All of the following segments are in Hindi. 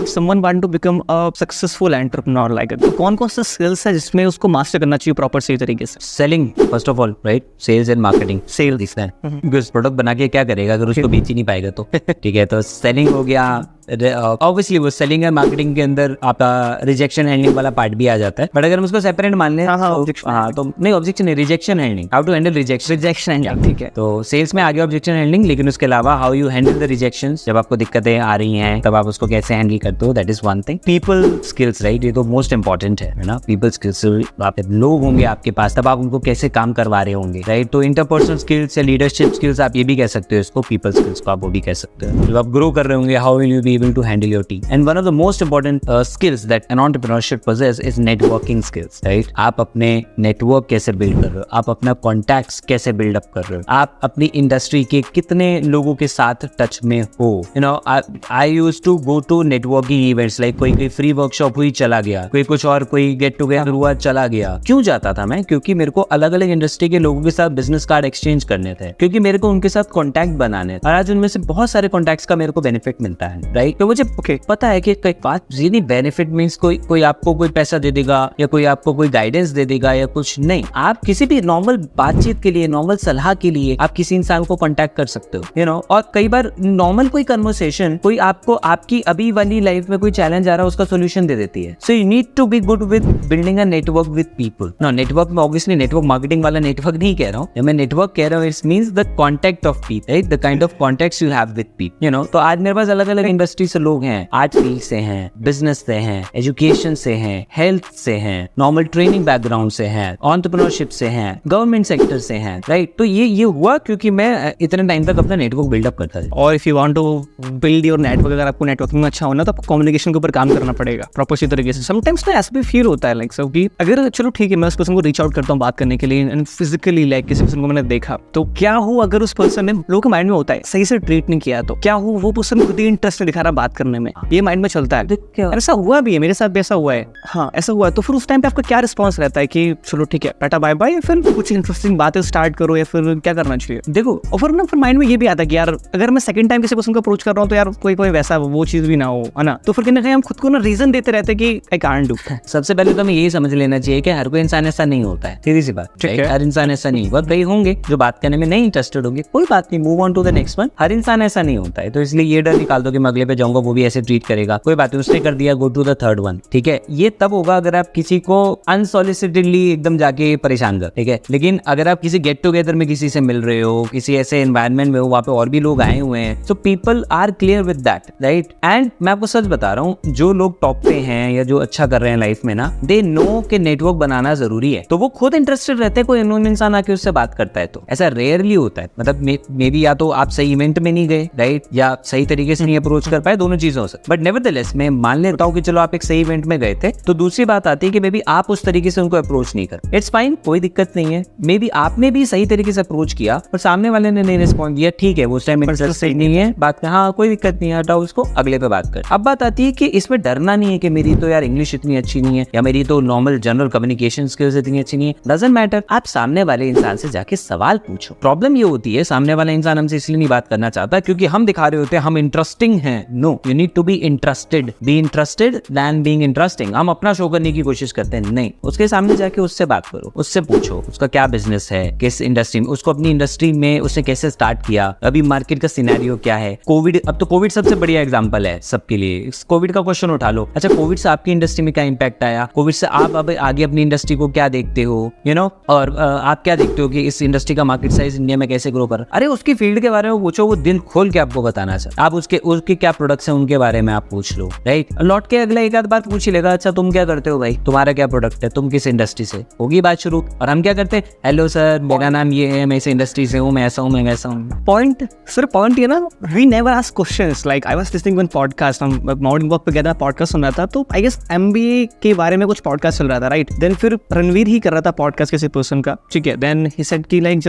Someone want to become a successful entrepreneur like तो कौन कौन सा स्किल्स है जिसमें उसको मास्टर करना चाहिए प्रॉपर सही तरीके से? Selling first of all, right, sales and marketing. Sale दिखता है बिकॉज प्रोडक्ट बना के क्या करेगा अगर उसको बेच ही नहीं पाएगा तो ठीक है, तो सेलिंग हो गया। ऑब्वियसली वो सेलिंग एंड मार्केटिंग के अंदर आपका रिजेक्शन हैंडलिंग वाला पार्ट भी आ जाता है, बट अगर हम उसको सेपरेट मान लें तो नहीं, ऑब्जेक्शन नहीं, rejection handling, how to handle rejection handling, ठीक है। तो सेल्स में आ गया ऑब्जेक्शन हैंडलिंग, लेकिन उसके अलावा how you handle the rejections, जब आपको दिक्कतें आ रही हैं तब आप उसको कैसे हैंडल करते हो, that is one thing. People skills, right, ये तो मोस्ट इंपॉर्टेंट है ना। पीपल स्किल्स, आप लोग होंगे आपके पास, तब आप उनको कैसे काम करवा रहे होंगे, राइट। तो इंटरपर्सनल स्किल्स या लीडरशिप स्किल्स आप ये भी कह सकते हो इसको, पीपल स्किल्स को आप वो भी कह सकते हो। जब आप ग्रो कर रहे होंगे, how will you be able to handle your team. And one of the most important skills that an entrepreneur should possess is networking skills, right? आप अपने नेटवर्क कैसे बिल्ड कर रहे हो, आप अपना कॉन्टैक्ट्स कैसे बिल्ड अप कर रहे हो, आप अपनी इंडस्ट्री के कितने लोगों के साथ टच में हो। You know, I used to go to networking events, like कोई फ्री वर्कशॉप हुई चला गया, कुछ और कोई गेट टुगेदर हुआ चला गया। क्यों जाता था मैं? क्योंकि मेरे को अलग अलग इंडस्ट्री के लोगों के साथ बिजनेस कार्ड एक्सचेंज करने थे, क्योंकि मेरे को उनके साथ कॉन्टैक्ट बनाने थे, और आज उनमें से बहुत सारे कॉन्टैक्ट्स का मेरे को बेनिफिट मिलता है, राइट। तो मुझे पता है कि कई बात रियली बेनिफिट मींस कोई आपको कोई पैसा दे देगा या कोई आपको कोई गाइडेंस दे देगा या कुछ नहीं। आप किसी भी नॉर्मल बातचीत के लिए, नॉर्मल सलाह के लिए आप किसी इंसान को कांटेक्ट कर सकते हो, यू नो। और कई बार नॉर्मल कोई कन्वर्सेशन, कोई आपको आपकी अभी वाली लाइफ में कोई चैलेंज आ रहा है उसका सोल्यूशन दे देती है। So you need to be good with building a network with people. No, network में ऑब्वियसली नेटवर्क मार्केटिंग वाला नेटवर्क नहीं कह रहा हूँ मैं, नेटवर्क कह रहा हूँ it's means the contact of people, right, the kind of contacts you have with people, you know. तो आज मेरे पास अलग अलग इंडस्ट्री से लोग हैं, आर्ट फील्ड से हैं, बिजनेस से हैं, एजुकेशन से हैं, हेल्थ से हैं, नॉर्मल ट्रेनिंग बैकग्राउंड से हैं, एंटरप्रेन्योरशिप से हैं, गवर्नमेंट सेक्टर से हैं, राइट। तो ये हुआ क्योंकि मैं इतने टाइम तक अपना नेटवर्क बिल्डअप करता था। और if you want to build your network, अगर आपको नेटवर्किंग में अच्छा होना तो आपको कम्युनिकेशन के ऊपर काम करना पड़ेगा प्रॉपर सी तरीके से। समटाइम्स ना ऐसा भी फील होता है लाइक कि अगर चलो ठीक है मैं उस पर्सन को रीच आउट करता हूँ बात करने के लिए एंड फिजिकली लाइक किसी पर्सन को मैंने देखा, तो क्या हो अगर उस पर्सन ने, लोगों के माइंड में होता है सही से ट्रीट नहीं किया, तो क्या हो वो पर्सन खुद ही इंटरेस्ट नहीं दिखा रहा बात करने में, ये माइंड में चलता है। ऐसा हुआ भी है मेरे साथ भी, ऐसा हुआ है, हाँ ऐसा हुआ है। तो फिर उस टाइम पे आपका क्या रिस्पॉन्स रहता है कि चलो ठीक है टाटा बाय बाय, या फिर कुछ इंटरेस्टिंग बातें स्टार्ट करो, या फिर क्या करना चाहिए? देखो, और फिर ना फिर माइंड में ये भी आता है कि यार अगर मैं सेकंड टाइम किसी पर्सन को अप्रोच कर रहा हूँ तो यार कोई वैसा वो चीज भी ना हो, है ना। तो फिर कहीं ना कहीं हम खुद को ना रीजन देते रहते हैं कि आई कांट डू। सबसे पहले तो हमें यही समझ लेना चाहिए कि हर कोई इंसान ऐसा नहीं होता है, सीधी सी बात, हर इंसान ऐसा नहीं होगा। कई होंगे जो बात करने में नहीं इंटरेस्टेड होंगे, कोई बात नहीं, move on to the next one. हर इंसान ऐसा नहीं होता है, तो इसलिए ये डर निकाल दो कि मैं अगले पे जाऊंगा वो भी ऐसे ट्रीट करेगा, कोई बात नहीं, उसने कर दिया, go to the third one, ठीक है। ये तब होगा अगर आप किसी को अनसॉलिसिटेडली एकदम जाके परेशान कर, ठीक है। लेकिन अगर आप किसी गेट टुगेदर में किसी से मिल रहे हो, किसी ऐसे एनवायरनमेंट में हो वहाँ पे और भी लोग आए हुए हैं, so people are clear with that, right. And मैं आपको सच बता रहा हूँ, जो लोग टॉप पे हैं या जो अच्छा कर रहे हैं लाइफ में ना, दे नो कि नेटवर्क बनाना जरूरी है, तो वो खुद इंटरेस्टेड रहते हैं। कोई अननोन इंसान आके उससे बात करता है तो ऐसा रेयरली होता है, मतलब मे बी या तो आप सही इवेंट में नहीं गए, राइट, या सही तरीके से नहीं अप्रोच कर पाए, दोनों चीजें हो सकती। बट नेवरदलेस मैं मान लेता हूँ कि चलो आप एक सही इवेंट में गए थे, तो दूसरी बात आती है कि मे बी आप उस तरीके से उनको अप्रोच नहीं कर, इट्स फाइन, कोई दिक्कत नहीं है। मे बी आपने भी सही तरीके से अप्रोच किया पर सामने वाले ने नहीं रिस्पॉन्ड दिया, ठीक है, वो उस टाइम सही नहीं है बात, हाँ कोई दिक्कत नहीं है, हटाओ उसको, अगले पे बात कर। अब बात आती है कि इसमें डरना नहीं है कि मेरी तो यार इंग्लिश इतनी अच्छी नहीं है या मेरी तो नॉर्मल जनरल कम्युनिकेशन स्किल्स इतनी अच्छी नहीं है, डजंट मैटर। आप सामने वाले इंसान से जाके सवाल पूछो। प्रॉब्लम ये होती है सामने वाला इंसान हमसे इसलिए नहीं बात करना चाहता क्योंकि हम दिखा रहे होते हैं हम इंटरेस्टिंग हैं। No, you need to be interested, be interested than being interesting. हम अपना शो करने की कोशिश करते हैं, नहीं, उसके सामने जाके उससे बात करो, उससे पूछो उसका क्या बिजनेस है, किस इंडस्ट्री में, उसको अपनी इंडस्ट्री में उसने कैसे स्टार्ट किया, अभी मार्केट का सिनेरियो क्या है। कोविड, अब तो कोविड सबसे बढ़िया एग्जांपल है सबके लिए। कोविड का क्वेश्चन उठा लो, अच्छा कोविड से आपकी इंडस्ट्री में क्या इंपैक्ट आया, कोविड से आप अब आगे अपनी इंडस्ट्री को क्या देखते हो, यू नो, और आप क्या देखते हो कि इस इंडस्ट्री का मार्केट साइज इंडिया में कैसे ग्रो कर। अरे उसकी फील्ड के बारे में पूछो, वो दिल खोल के आपको बताना चाहता। आप उसके क्या प्रोडक्ट्स हैं उनके बारे में आप पूछ लो, राइट। लौट के अगला एक आध बात पूछ ही लेगा, अच्छा तुम क्या करते हो भाई, तुम्हारा क्या प्रोडक्ट है, तुम किस इंडस्ट्री से, होगी बात शुरू। और हम क्या करते हैं, हेलो सर मेरा नाम ये है, मैं इस इंडस्ट्री से हूँ, मैं ऐसा हूँ, मैं वैसा हूँ। पॉइंट ये ना, we never ask questions. Like I was listening one podcast, हम मॉर्निंग वॉक पे गया था, पॉडकास्ट सुन रहा था, तो आई गेस एमबीए के बारे में कुछ पॉडकास्ट चल रहा था, राइट। देन फिर रणवीर ही कर रहा था पॉडकास्ट किसी पर्सन का, ठीक है। देन ही सेड कि लाइक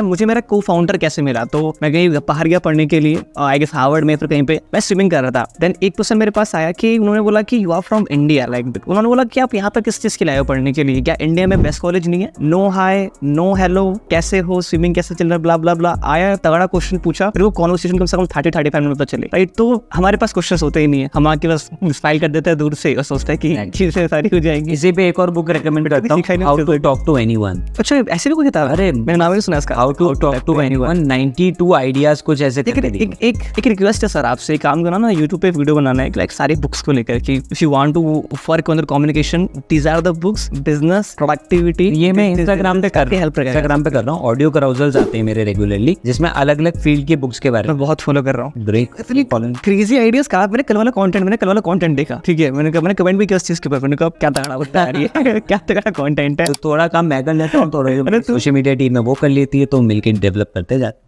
मुझे मेरा को फाउंडर कैसे मिला, तो मैं कहीं बाहर गया पढ़ने के लिए, आई गेस हार्वर्ड में, फिर कहीं पे, मैं स्विमिंग कर रहा था, देन एक पर्सन मेरे पास आया कि उन्होंने बोला कि you are from India, like उन्होंने बोला कि आप यहाँ पर किस चीज़ के लिए आए हो पढ़ने के लिए, क्या इंडिया में बेस्ट कॉलेज नहीं है? नो हाय नो हेलो, कैसे हो, स्विमिंग कैसे चल रहा है, ब्ला ब्ला ब्ला, आया तगड़ा क्वेश्चन पूछा, फिर वो कॉन्वर्सेशन कम से कम 30-35 मिनट तक चले, राइट? तो हमारे पास क्वेश्चन होते ही नहीं है, हम आके बस स्माइल कर देते हैं दूर से और सोचते हैं कि चीजें सारी हो जाएंगी। इसी पे एक और बुक रेकमेंड करता हूँ, how to talk to anyone. अच्छा, ऐसे भी कोई किताब? अरे मैंने नाम ही सुना इसका, how to talk to anyone, 92 ideas कुछ ऐसे करके दिए। एक रिक्वेस्ट है सर आपसे, एक काम करना ना, यूट्यूब पे वीडियो बनाना है लाइक सारी बुक्स को लेकर कि if you want to work on the communication, these are the books, business, productivity. ये मैं इंस्टाग्राम पे कर रहा हूँ, ऑडियो कराउजल्स आते हैं मेरे रेगुलरली, जिसमें अलग अलग फील्ड की बुक्स के बारे में बहुत फॉलो कर रहा हूँ। ग्रेट, क्रेजी आइडियाज कहा। मैंने कल वाला कंटेंट देखा, ठीक है, मैंने कमेंट भी किया उस चीज के ऊपर, मैंने कहा क्या तगड़ा बता रही है, क्या तगड़ा कंटेंट है। तो थोड़ा काम मैं कर लेता हूँ, थोड़ा सोशल मीडिया टीम में वो कर लेती है, तो मिलकर डेवलप करते जाते।